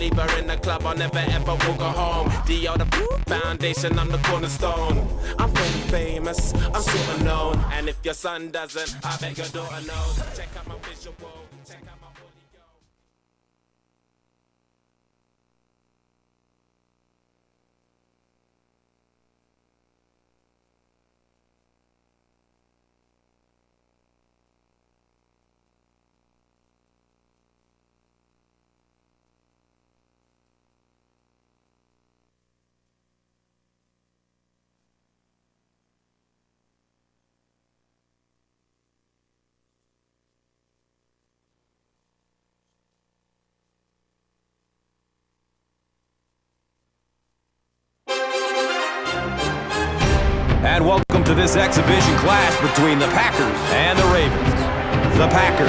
leave her in the club, I'll never ever walk her home. D.O. the foundation, I'm the cornerstone. I'm very famous, I'm super known. And if your son doesn't, I bet your daughter knows. Check out my visual, check out my audio. And welcome to this exhibition clash between the Packers and the Ravens. The Packers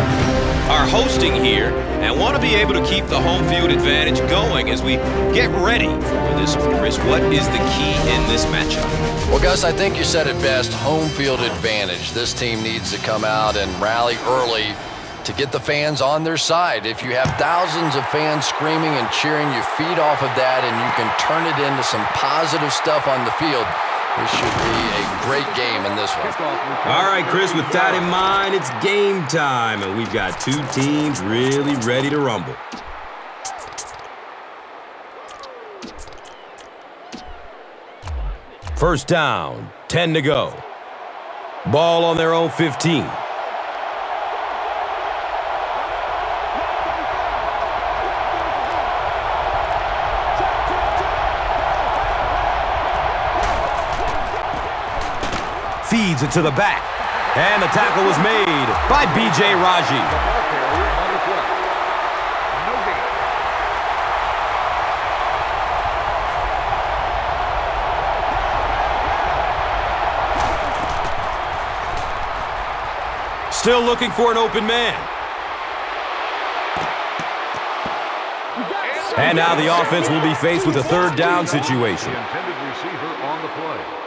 are hosting here and want to be able to keep the home field advantage going as we get ready for this one. Chris, what is the key in this matchup? Well, Gus, I think you said it best, home field advantage. This team needs to come out and rally early to get the fans on their side. If you have thousands of fans screaming and cheering, you feed off of that and you can turn it into some positive stuff on the field. This should be a great game in this one. All right, Chris, with that in mind, it's game time, and we've got two teams really ready to rumble. First down, 10 to go. Ball on their own 15. Feeds it to the back. And the tackle was made by B.J. Raji. Still looking for an open man. And now the offense will be faced with a third down situation. The intended receiver on the play.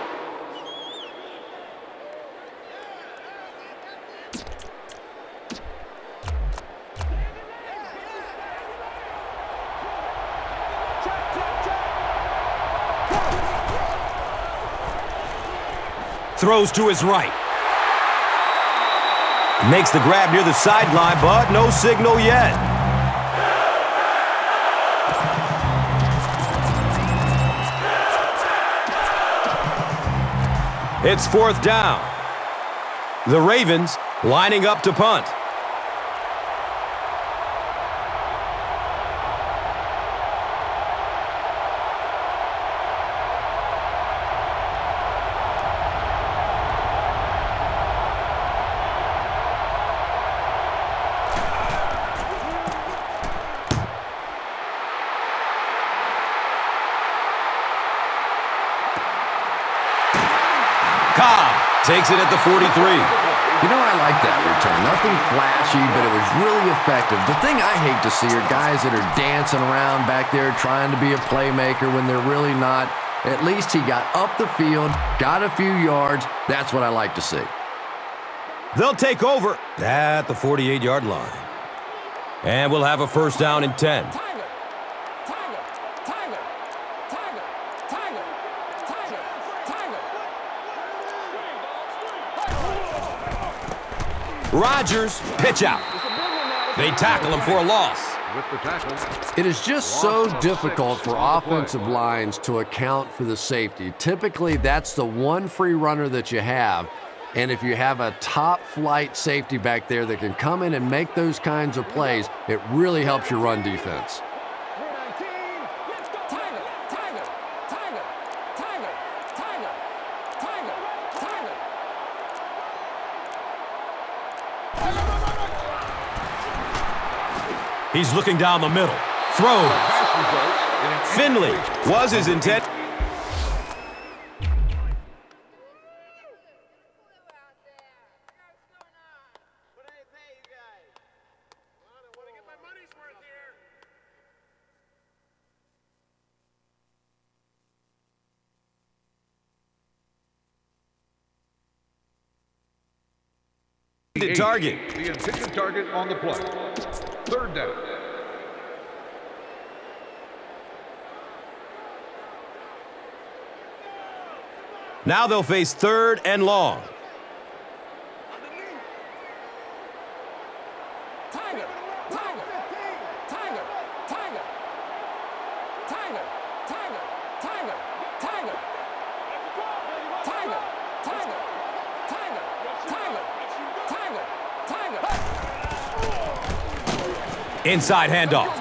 Throws to his right. Makes the grab near the sideline, but no signal yet. It's fourth down. The Ravens lining up to punt. Takes it at the 43. You know, I like that return. Nothing flashy, but it was really effective. The thing I hate to see are guys that are dancing around back there trying to be a playmaker when they're really not. At least he got up the field, got a few yards. That's what I like to see. They'll take over at the 48-yard line. And we'll have a first down and 10. Rodgers, pitch out. They tackle him for a loss. It is just so difficult for offensive lines to account for the safety. Typically, that's the one free runner that you have. And if you have a top-flight safety back there that can come in and make those kinds of plays, it really helps your run defense. He's looking down the middle. Throws. Finley was his intent. Target. The intended target on the play. Third down. Now they'll face 3rd and long. Inside handoff.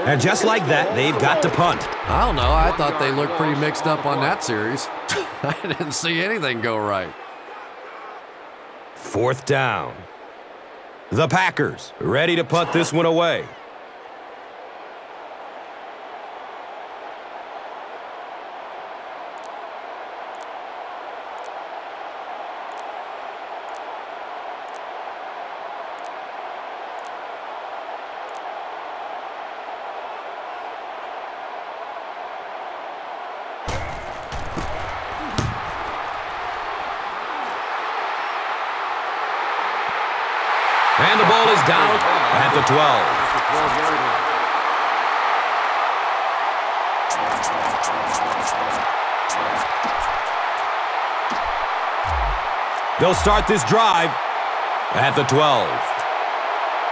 And just like that, they've got to punt. I don't know. I thought they looked pretty mixed up on that series. I didn't see anything go right. 4th down. The Packers ready to punt this one away. And the ball is down at the 12. They'll start this drive at the 12.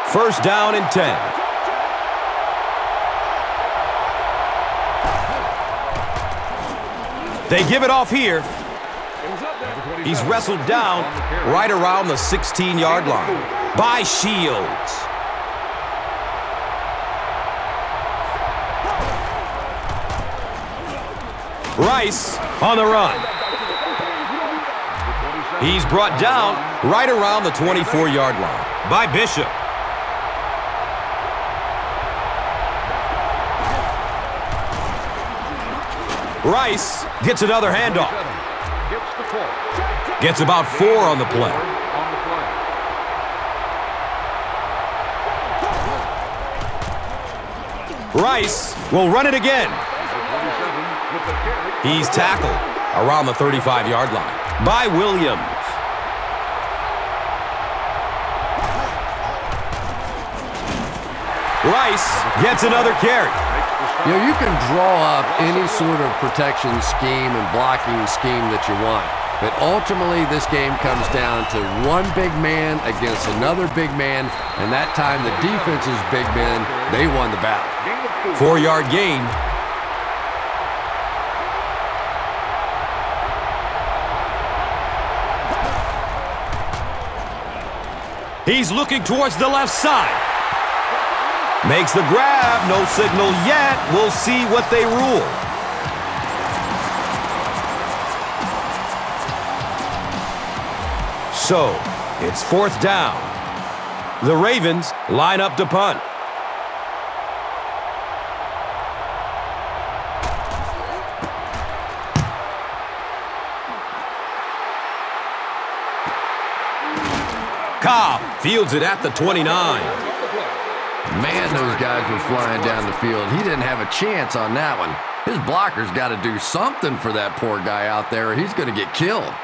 1st down and 10. They give it off here. He's wrestled down right around the 16-yard line by Shields. Rice on the run. He's brought down right around the 24-yard line by Bishop. Rice gets another handoff. Gets about 4 on the play. Rice will run it again. He's tackled around the 35-yard line by Williams. Rice gets another carry. You know, you can draw up any sort of protection scheme and blocking scheme that you want. But ultimately, this game comes down to one big man against another big man, and that time the defense's big men, they won the battle. 4-yard gain. He's looking towards the left side. Makes the grab, no signal yet. We'll see what they rule. So, it's 4th down. The Ravens line up to punt. Cobb fields it at the 29. Man, those guys were flying down the field. He didn't have a chance on that one. His blocker's got to do something for that poor guy out there, or he's going to get killed.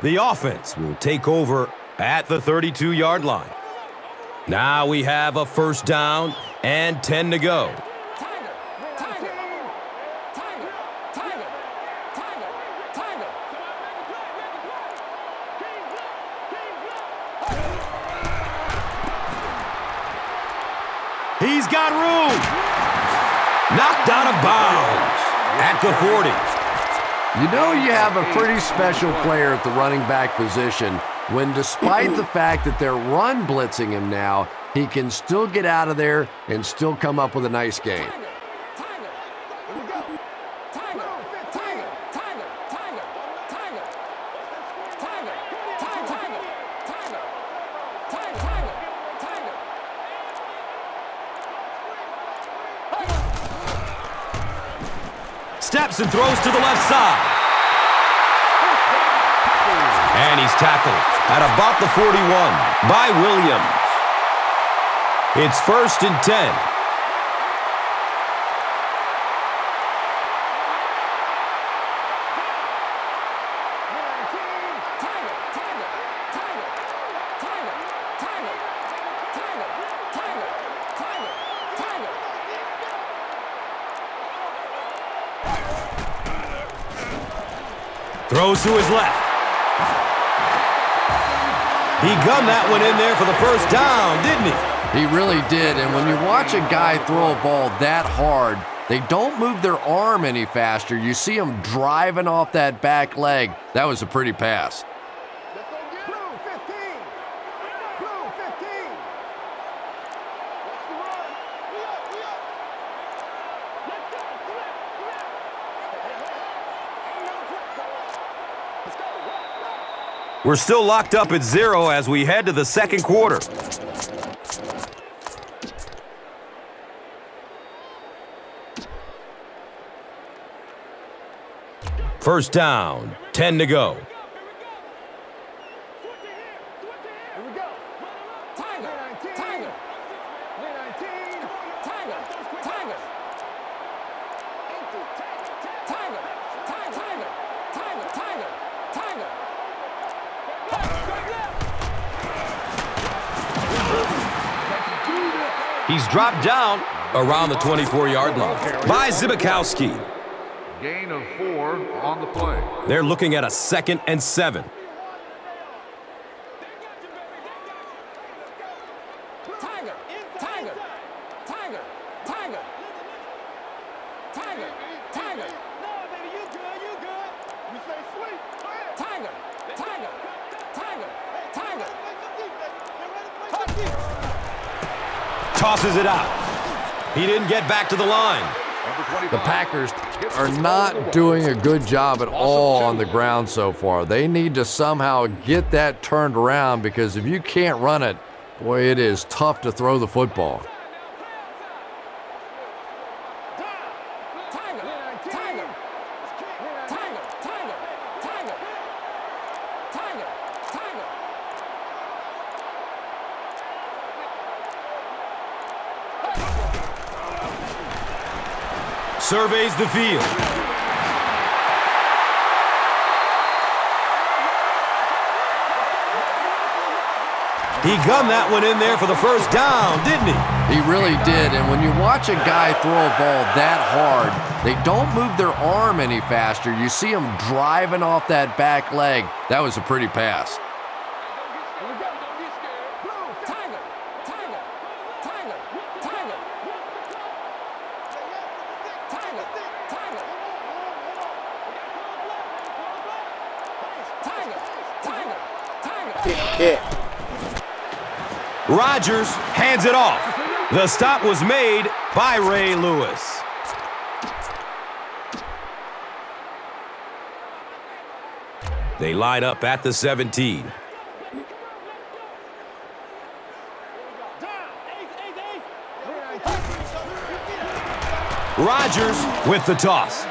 The offense will take over at the 32-yard line. Now we have a 1st down and 10 to go. He's got room. Knocked out of bounds at the 40. You know you have a pretty special player at the running back position when, despite the fact that they're run blitzing him now, he can still get out of there and still come up with a nice game. Steps and throws to the left side. And he's tackled at about the 41 by Williams. It's 1st and 10. Throws to his left. He gunned that one in there for the first down, didn't he? He really did, and when you watch a guy throw a ball that hard, they don't move their arm any faster. You see them driving off that back leg. That was a pretty pass. We're still locked up at 0 as we head to the second quarter. First down, 10 to go. He's dropped down around the 24-yard line by Zibikowski. Gain of 4 on the play. They're looking at a 2nd and 7. Tosses it out. He didn't get back to the line. The Packers are not doing a good job at all on the ground so far. They need to somehow get that turned around, because if you can't run it, boy, it is tough to throw the football. Surveys the field. He gunned that one in there for the first down, didn't he? He really did, and when you watch a guy throw a ball that hard, they don't move their arm any faster. You see them driving off that back leg. That was a pretty pass. Rodgers hands it off. The stop was made by Ray Lewis. They line up at the 17. Rodgers with the toss.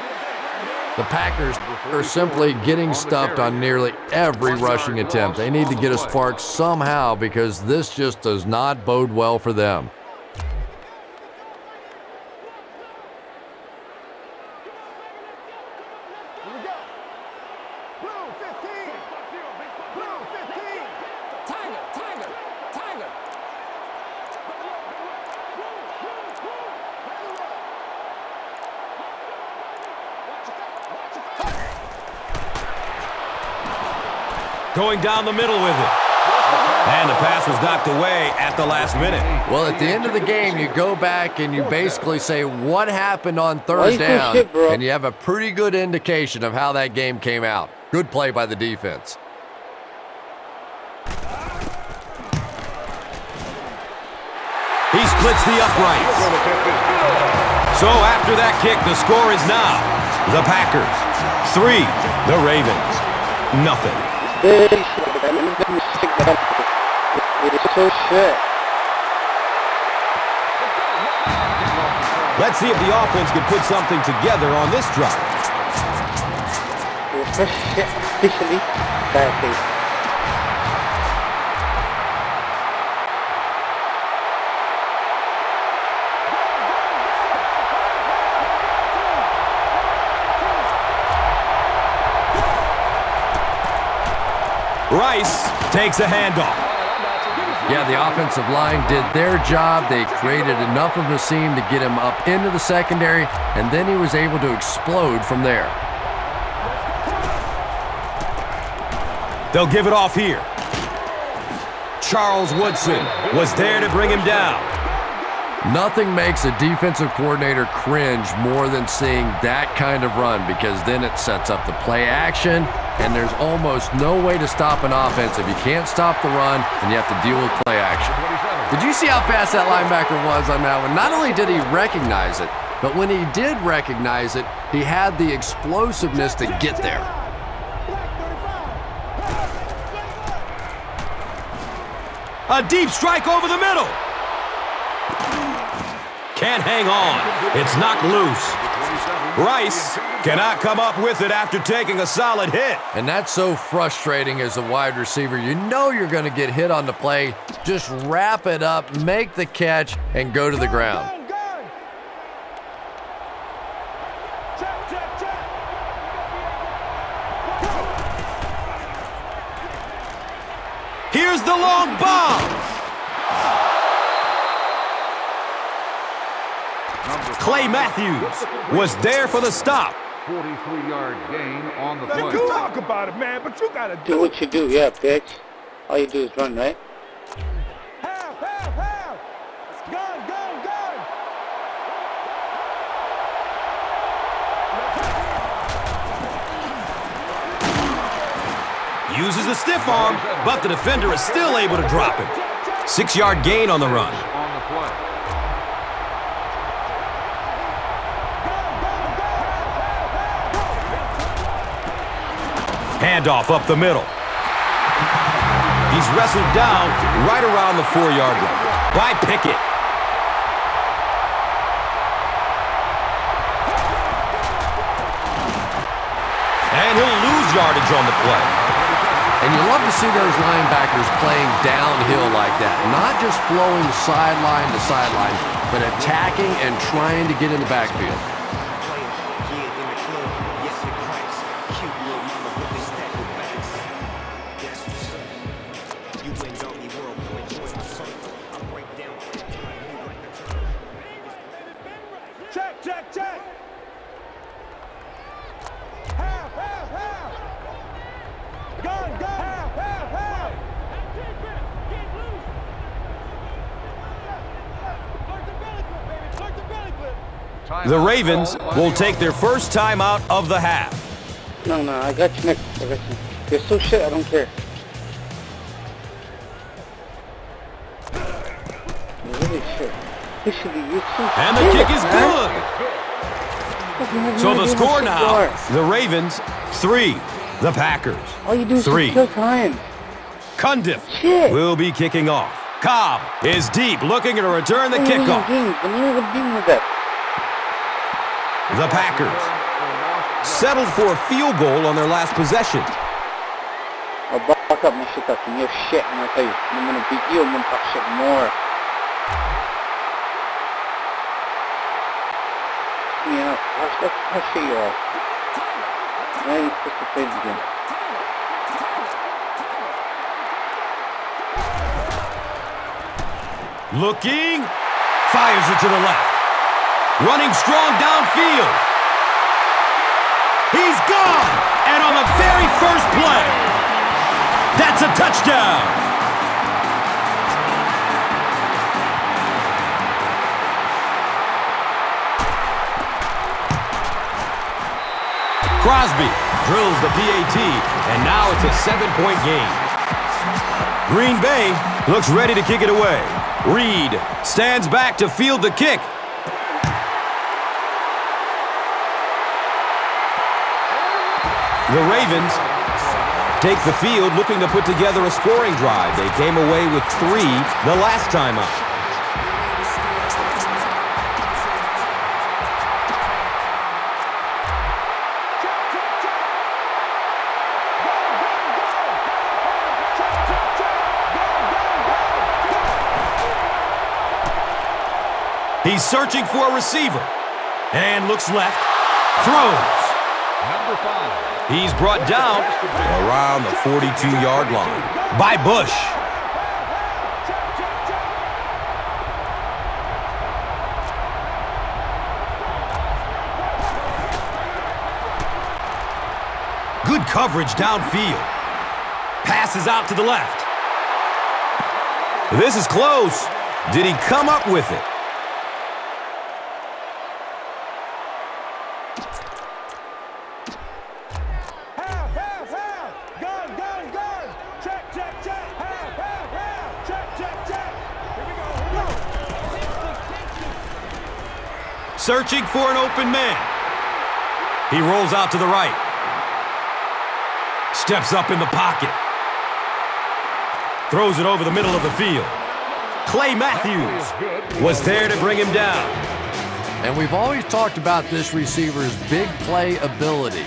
The Packers are simply getting stuffed on nearly every rushing attempt. They need to get a spark somehow, because this just does not bode well for them. Going down the middle with it. And the pass was knocked away at the last minute. Well, at the end of the game, you go back and you basically say what happened on third down, and you have a pretty good indication of how that game came out. Good play by the defense. He splits the uprights. So after that kick, the score is now the Packers 3, the Ravens 0. Let's see if the offense can put something together on this drive. Officially bad thing. Rice takes a handoff. Yeah, the offensive line did their job. They created enough of a seam to get him up into the secondary, and then he was able to explode from there. They'll give it off here. Charles Woodson was there to bring him down. Nothing makes a defensive coordinator cringe more than seeing that kind of run, because then it sets up the play action, and there's almost no way to stop an offense if you can't stop the run and you have to deal with play action. Did you see how fast that linebacker was on that one? Not only did he recognize it, but when he did recognize it, he had the explosiveness to get there. A deep strike over the middle. Can't hang on. It's knocked loose. Rice cannot come up with it after taking a solid hit. And that's so frustrating as a wide receiver. You know you're going to get hit on the play. Just wrap it up, make the catch, and go to the ground. Here's the long bomb. Clay Matthews was there for the stop. 43-yard gain on the play. You talk about it, man, but you gotta Do what you do, yeah, bitch. All you do is run, right? Half. Gun. Uses the stiff arm, but the defender is still able to drop him. 6-yard gain on the run. On the play. Handoff up the middle. He's wrestled down right around the 4-yard line by Pickett. And he'll lose yardage on the play. And you love to see those linebackers playing downhill like that. Not just flowing sideline to sideline, but attacking and trying to get in the backfield. Check. Half. Gun. Half. The Ravens will take their first time out of the half. No, I got you next. You're so shit, I don't care. You're really shit. And the kick is good. So the score now, the Ravens 3, the Packers all you do is 3. kill time. Cundiff Shit. will be kicking off. Cobb is deep, looking to return the kickoff. The Packers settled for a field goal on their last possession. I'll back up my shit up and you're shit, and I'll tell you, I'm gonna beat you, I'm gonna talk shit more. Yeah, I'll show you all. Now you're supposed to play the game. Looking, fires it to the left. Running strong downfield. He's gone! And on the very first play, that's a touchdown! Crosby drills the PAT, and now it's a 7-point game. Green Bay looks ready to kick it away. Reed stands back to field the kick. The Ravens take the field looking to put together a scoring drive. They came away with 3 the last time out. He's searching for a receiver and looks left, throws. Number 5. He's brought down around the 42-yard line by Bush. Good coverage downfield. Passes out to the left. This is close. Did he come up with it? Half, half, half. Gun, gun, gun. Check, check, check. Half, half, half. Check, check, check. Here we go, here we go. Searching for an open man. He rolls out to the right. Steps up in the pocket. Throws it over the middle of the field. Clay Matthews was there to bring him down. And we've always talked about this receiver's big play ability.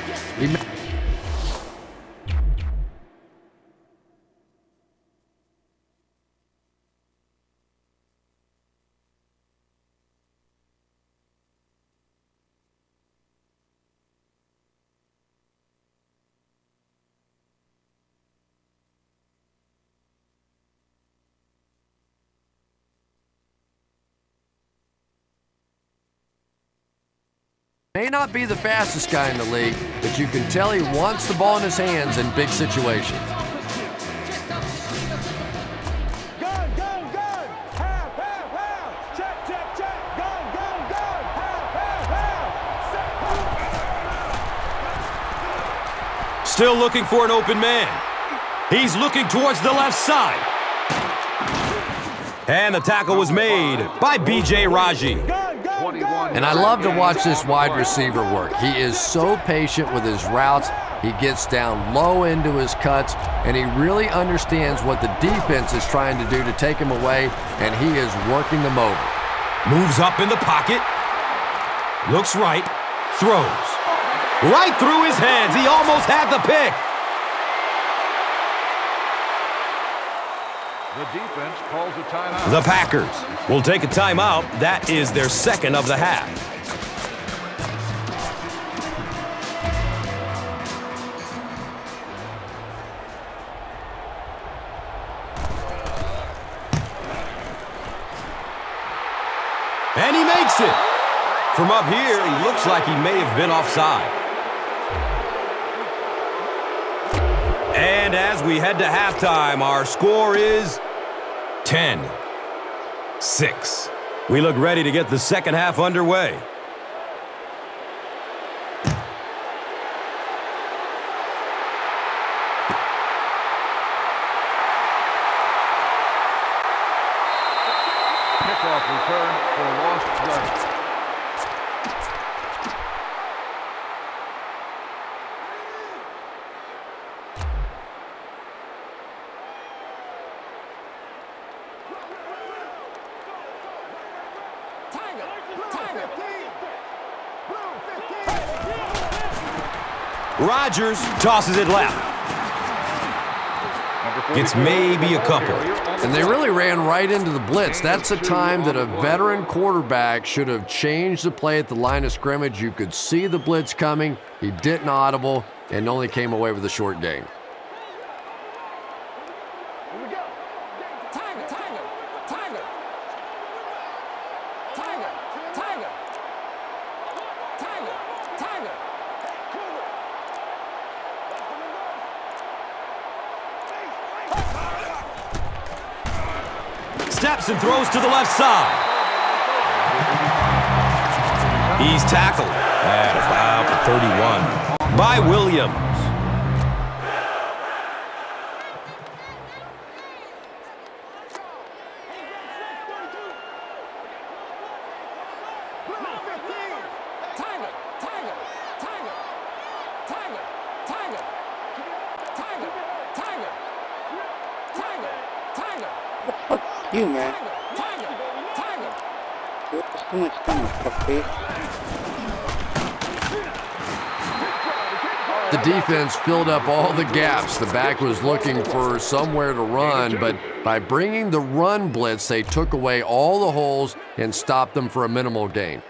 May not be the fastest guy in the league, but you can tell he wants the ball in his hands in big situations. Gun, gun, gun. Half, half, half. Check, check, check. Gun, gun, gun. Half, half, half. Still looking for an open man. He's looking towards the left side. And the tackle was made by B.J. Raji. Gun, gun, gun. And I love to watch this wide receiver work. He is so patient with his routes. He gets down low into his cuts, and he really understands what the defense is trying to do to take him away, and he is working them over. Moves up in the pocket. Looks right. Throws. Right through his hands. He almost had the pick. The defense calls a timeout. The Packers will take a timeout. That is their second of the half. And he makes it. From up here, he looks like he may have been offside. And as we head to halftime, our score is 10-6. We look ready to get the second half underway. Kickoff return for lost yardage. Rodgers tosses it left. Gets maybe a couple. And they really ran right into the blitz. That's a time that a veteran quarterback should have changed the play at the line of scrimmage. You could see the blitz coming. He didn't audible and only came away with a short gain. Steps and throws to the left side. He's tackled at about the 31 by Williams. You, man. There's too much time, fuckface. The defense filled up all the gaps. The back was looking for somewhere to run, but by bringing the run blitz, they took away all the holes and stopped them for a minimal gain.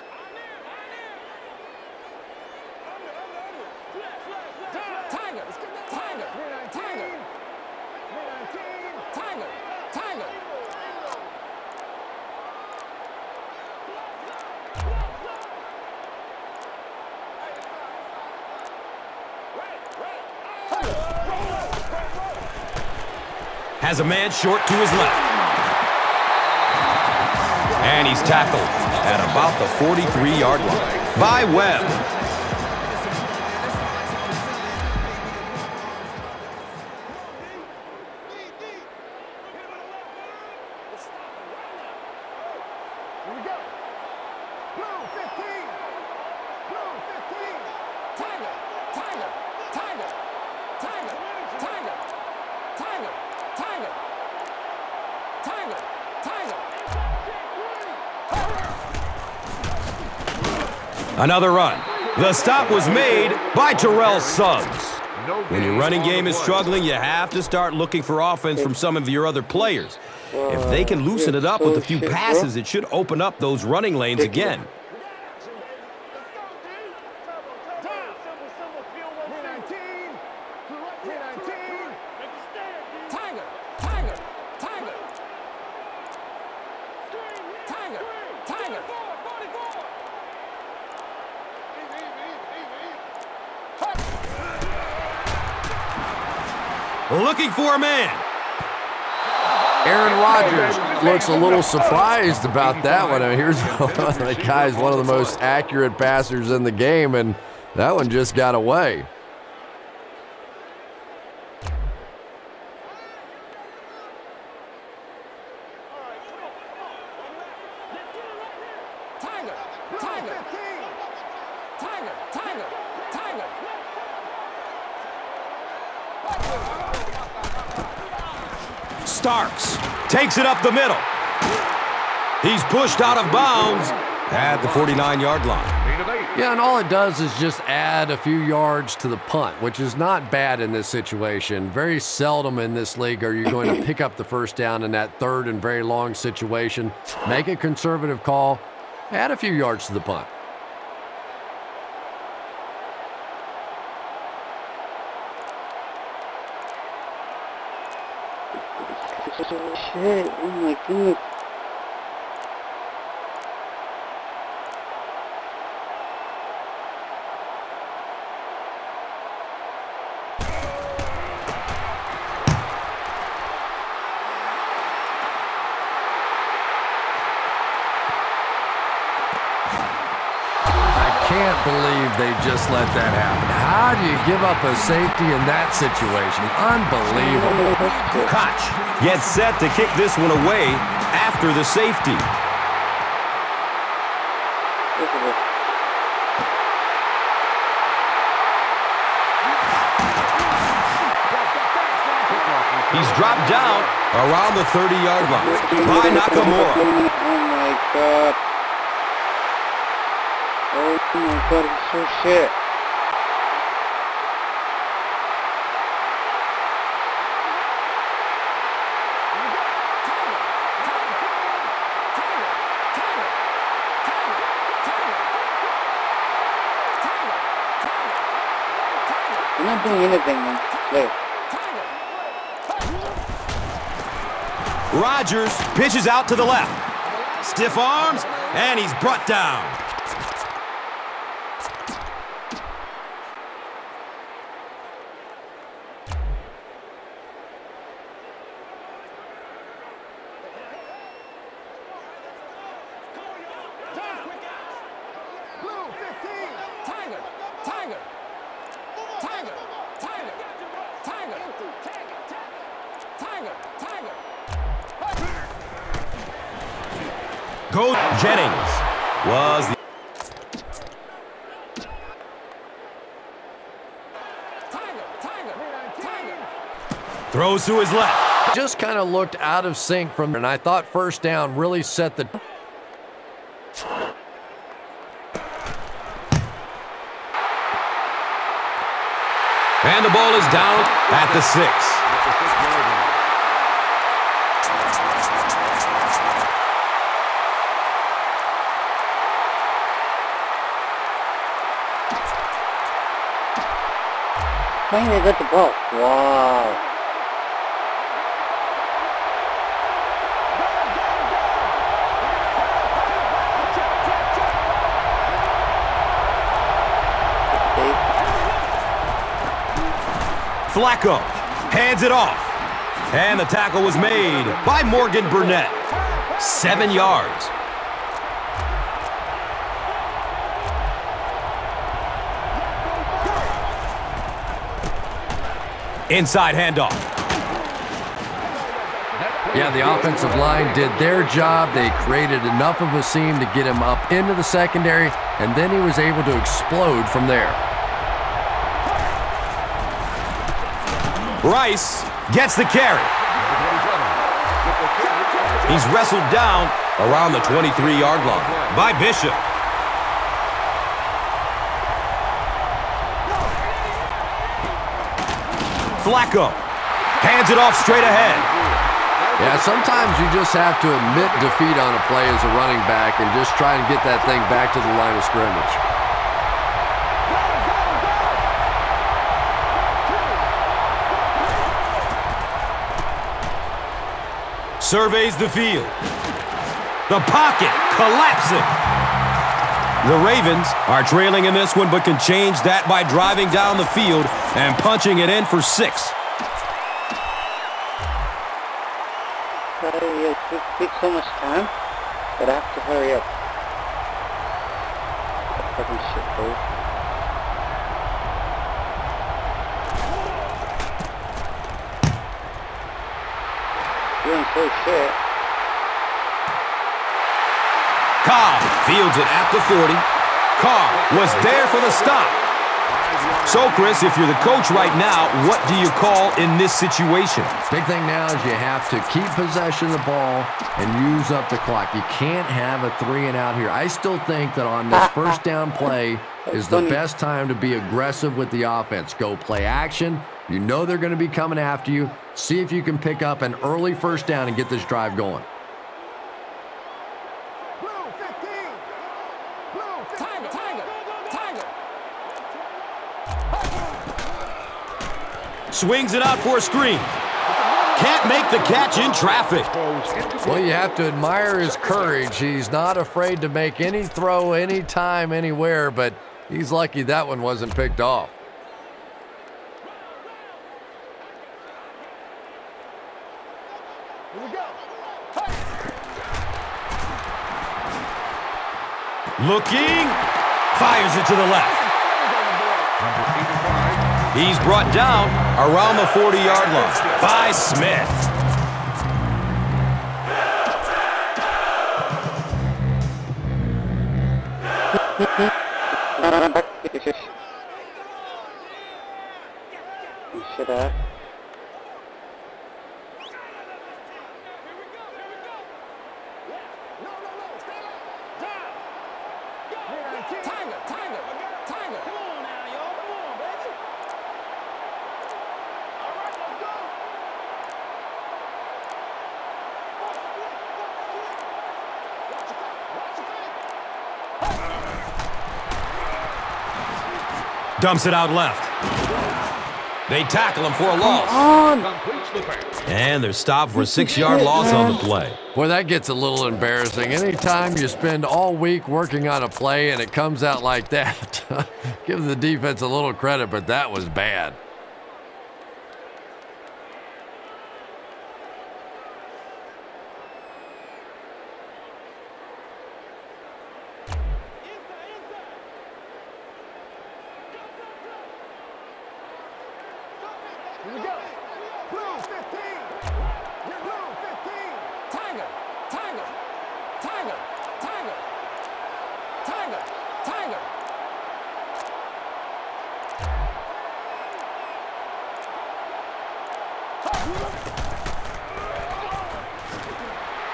has a man short to his left. And he's tackled at about the 43-yard line by Webb. Another run. The stop was made by Terrell Suggs. When your running game is struggling, you have to start looking for offense from some of your other players. If they can loosen it up with a few passes, it should open up those running lanes again. Looking for a man. Aaron Rodgers looks a little surprised about that one. I mean, here's the guy's one of the most accurate passers in the game, and that one just got away. Starks takes it up the middle. He's pushed out of bounds at the 49-yard line. Yeah, and all it does is just add a few yards to the punt, which is not bad in this situation. Very seldom in this league are you going to pick up the first down in that third and very long situation. Make a conservative call, add a few yards to the punt. Shit, oh my goodness. I can't believe they just let that happen. How do you give up a safety in that situation? Unbelievable. Koch gets set to kick this one away after the safety. He's dropped down around the 30-yard line by Nakamura. Oh my god. Oh my god, it's so shit. You're not doing anything, man. Play. Rodgers pitches out to the left. Stiff arms, and he's brought down. Coach Jennings was the throws to his left. Just kind of looked out of sync from there, and I thought first down really set the... And the ball is down at the 6. Finally got the ball. Wow. Flacco hands it off. And the tackle was made by Morgan Burnett. 7 yards. Inside handoff. Yeah, the offensive line did their job. They created enough of a seam to get him up into the secondary, and then he was able to explode from there. Rice gets the carry. He's wrestled down around the 23-yard line by Bishop. Flacco hands it off straight ahead. Yeah, sometimes you just have to admit defeat on a play as a running back and just try and get that thing back to the line of scrimmage. Surveys the field. The pocket collapsing. The Ravens are trailing in this one, but can change that by driving down the field and punching it in for 6. It takes so much time that I have to hurry up. That fucking shit, bro. Doing so shit. Cobb fields it at the 40. Carr was there for the stop. So, Chris, if you're the coach right now, what do you call in this situation? Big thing now is you have to keep possession of the ball and use up the clock. You can't have a 3-and-out here. I still think that on this first down play is the best time to be aggressive with the offense. Go play action. You know they're going to be coming after you. See if you can pick up an early first down and get this drive going. Swings it out for a screen. Can't make the catch in traffic. Well, you have to admire his courage. He's not afraid to make any throw, anytime, anywhere, but he's lucky that one wasn't picked off. Looking, fires it to the left. He's brought down around the 40-yard line by Smith. Should I? Dumps it out left. They tackle him for a loss. And they're stopped for a 6-yard loss on the play. Boy, that gets a little embarrassing. Anytime you spend all week working on a play and it comes out like that, give the defense a little credit, but that was bad.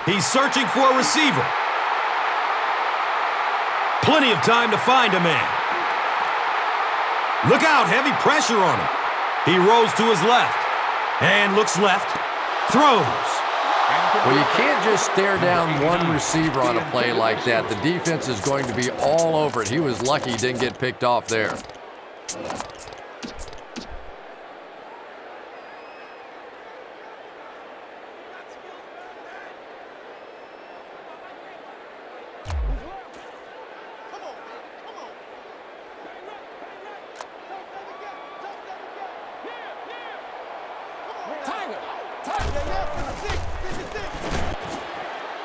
He's searching for a receiver. Plenty of time to find a man. Look out, heavy pressure on him. He rolls to his left and looks left, throws. Well, you can't just stare down one receiver on a play like that. The defense is going to be all over it. He was lucky he didn't get picked off there.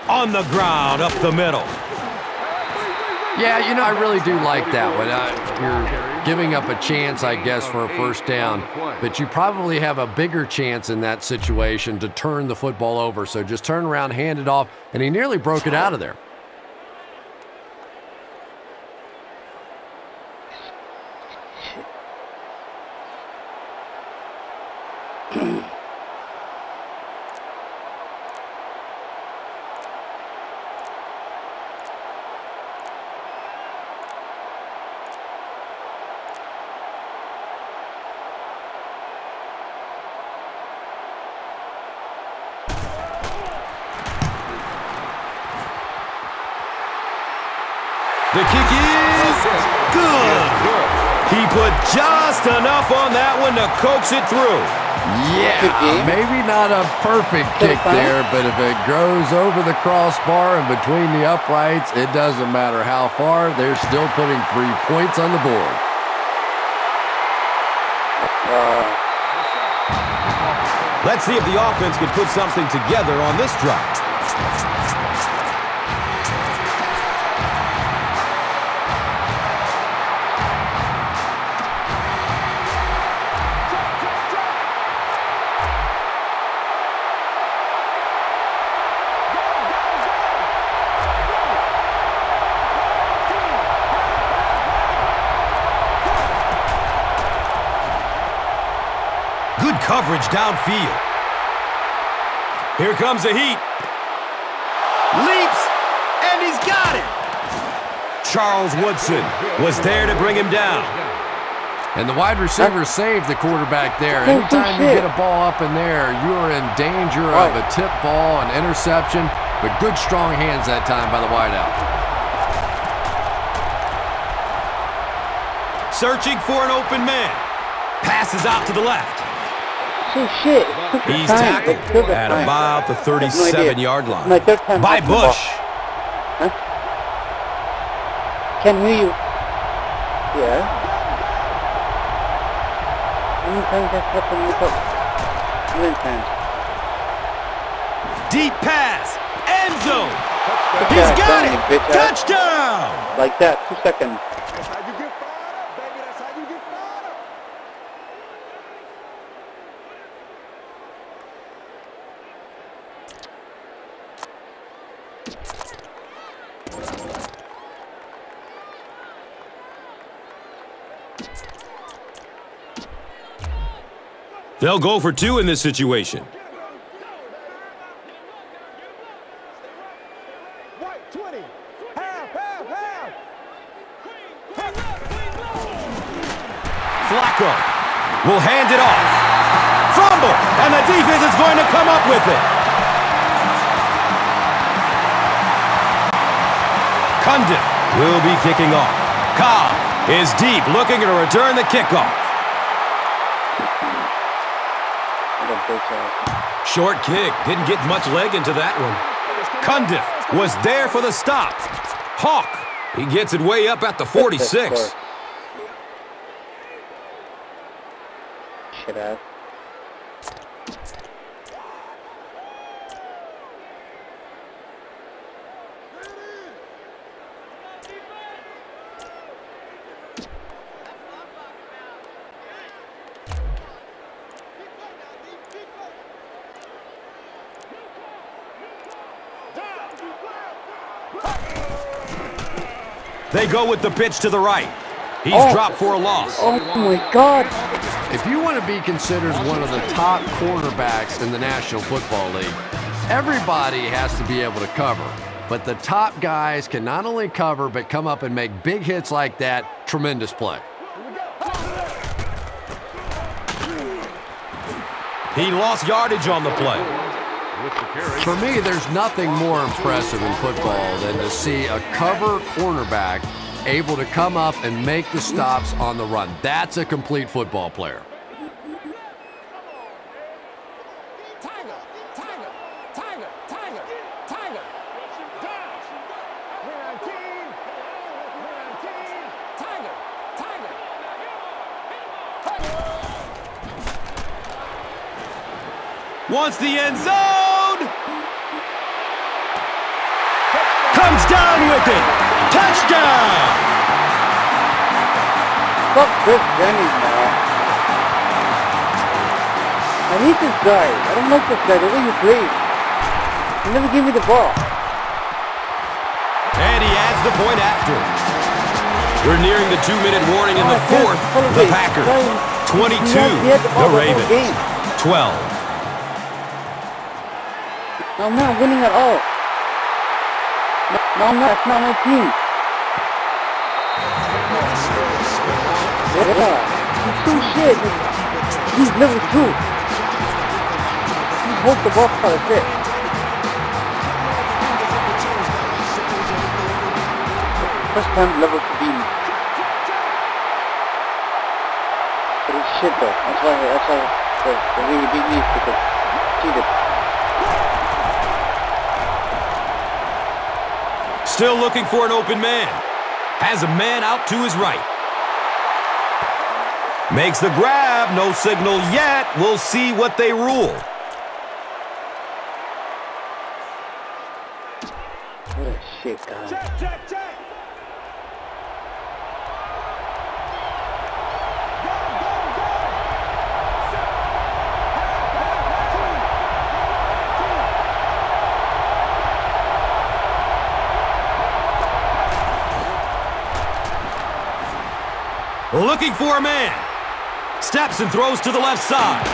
On the ground, up the middle. Yeah, you know, I really do like that one. You're giving up a chance, I guess, for a first down, but you probably have a bigger chance in that situation to turn the football over. So just turn around, hand it off, and he nearly broke it out of there. The kick is good. He put just enough on that one to coax it through. Yeah, maybe not a perfect kick there, but if it goes over the crossbar and between the uprights, it doesn't matter how far, they're still putting 3 points on the board. Let's see if the offense can put something together on this drive. Good coverage downfield. Here comes the heat. Leaps, and he's got it. Charles Woodson was there to bring him down. And the wide receiver saved the quarterback there. Anytime you get a ball up in there, you are in danger of a tip ball, an interception, but good strong hands that time by the wideout. Searching for an open man. Passes out to the left. Shit. He's tackled at about the 37-yard line by Bush. Huh? Can hear you. Yeah. How many times has happened with us? How many times? Deep pass. End zone. He's got it. Touchdown. Like that. 2 seconds. That's how you get fired up, baby. That's how you get fired up. They'll go for 2 in this situation. White 20. Half. Flacco will hand it off. Fumble, and the defense is going to come up with it. Cundiff will be kicking off. Cobb is deep, looking to return the kickoff. Short kick, didn't get much leg into that one. Cundiff was there for the stop. Hawk, he gets it way up at the 46. Shit ass. They go with the pitch to the right. He's dropped for a loss. Oh my God. If you want to be considered one of the top quarterbacks in the National Football League, everybody has to be able to cover. But the top guys can not only cover, but come up and make big hits like that. Tremendous play. He lost yardage on the play. For me, there's nothing more impressive in football than to see a cover cornerback able to come up and make the stops on the run. That's a complete football player. Wants the end zone. Comes down with it. Touchdown. Fuck Chris Jennings, man. I hate this guy. I don't like this guy. The way he plays. He never gave me the ball. And he adds the point after. We're nearing the 2-minute warning in the fourth. The Packers, 22. The Ravens, 12. No, I'm not winning at all. No, I'm not. It's not my team. Yeah. He's too shit. He's level 2. He holds the ball for a bit. First time level 2 beat me. But it's shit though. That's why the way he beat me is because he cheated. Still looking for an open man. Has a man out to his right. Makes the grab. No signal yet. We'll see what they rule. What a shit guy. Check. Looking for a man. Steps and throws to the left side.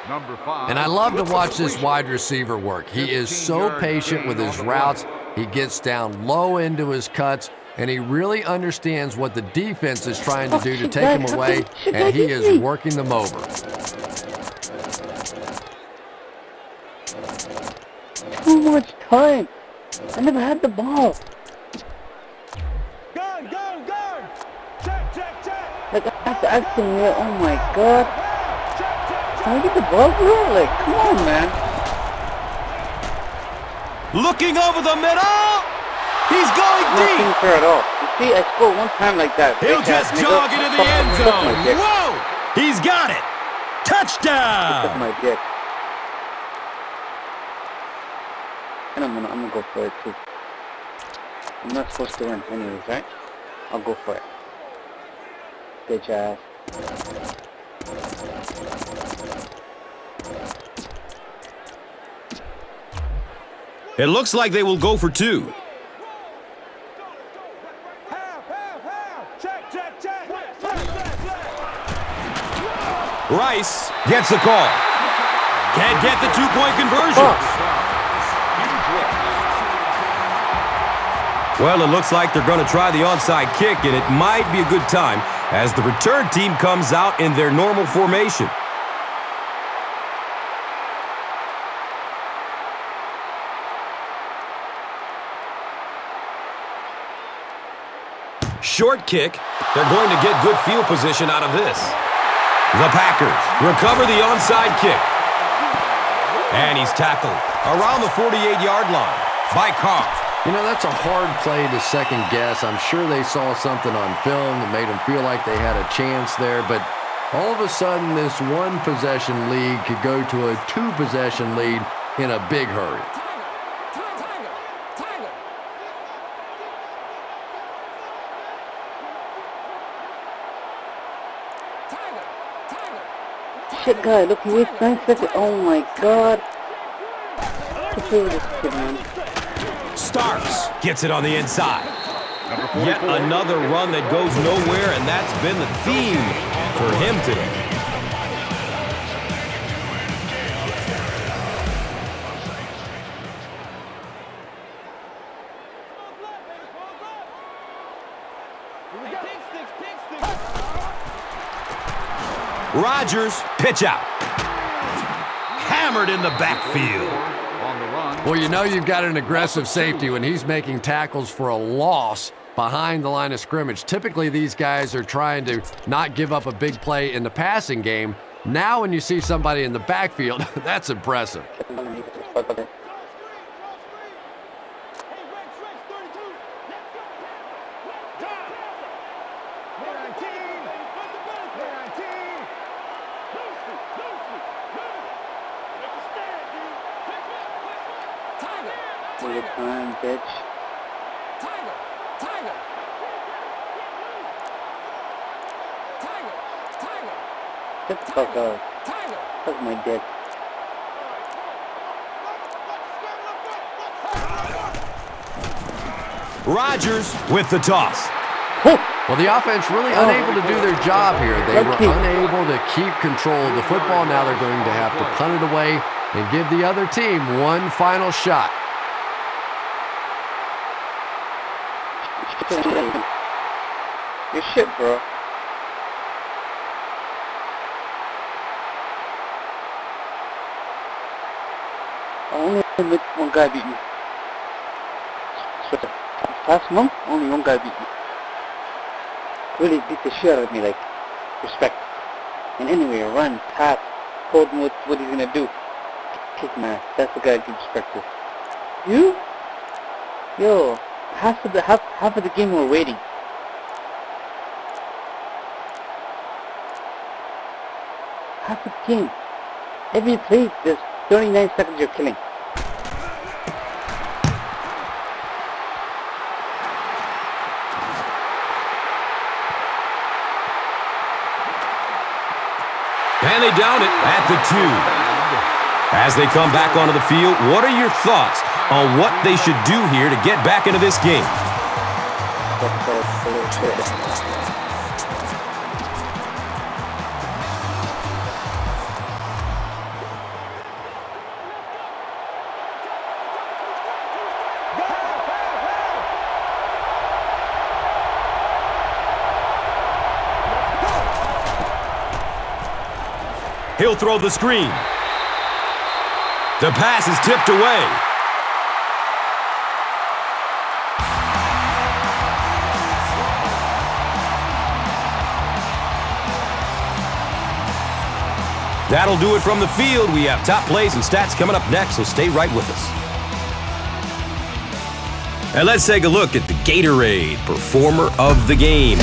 Number 5. And I love to watch this wide receiver work. He is so patient with his routes. He gets down low into his cuts, and he really understands what the defense is trying to do to take him away, and he is working them over. Too much time. I never had the ball. Gun. Check. Like, I have to ask him, oh my god. Can I get the ball, bro? Like, come on, man. Looking over the middle. He's going Nothing deep. fair at all. You see, I scored one time like that. He'll just jog into the end zone. My dick. Whoa! He's got it. Touchdown. Suck my dick. And I'm gonna go for it too. I'm not supposed to win anyways, right? I'll go for it. Bitch ass. It looks like they will go for 2. Half. Check. Rice gets the call. Can't get the 2-point conversion. Well, it looks like they're going to try the onside kick, and it might be a good time as the return team comes out in their normal formation. Short kick. They're going to get good field position out of this. The Packers recover the onside kick. And he's tackled around the 48-yard line by Carr. You know, that's a hard play to second guess. I'm sure they saw something on film that made them feel like they had a chance there, but all of a sudden this one-possession lead could go to a two-possession lead in a big hurry. Shit guy, look, he wastes 9 seconds. Oh my god. What's the with this kid, man? Starks gets it on the inside. Yet another run that goes nowhere, and that's been the theme for him today. Rodgers, pitch out. Hammered in the backfield. Well, you know you've got an aggressive safety when he's making tackles for a loss behind the line of scrimmage. Typically, these guys are trying to not give up a big play in the passing game. Now, when you see somebody in the backfield, that's impressive. Take your time, bitch. Tiger. Tiger. Tiger. Tiger. Get the fuck out. Tiger. Suck my dick. Rodgers with the toss. Well, the offense really unable to do their job here. They were unable to keep control of the football. Now they're going to have to punt it away and give the other team one final shot. You're shit, bro. Only one guy beat me. Last month, only one guy beat me. Really beat the shit out of me, like, respect. And anyway, run, pass, told him what he's gonna do. Kick my ass. That's the guy I give respect to. You? Yo, half of the game we're waiting. Half the game. Every play, there's 39 seconds you're killing. And they down it at the 2. As they come back onto the field, what are your thoughts on what they should do here to get back into this game? He'll throw the screen. The pass is tipped away. That'll do it from the field. We have top plays and stats coming up next, so stay right with us. And let's take a look at the Gatorade Performer of the Game.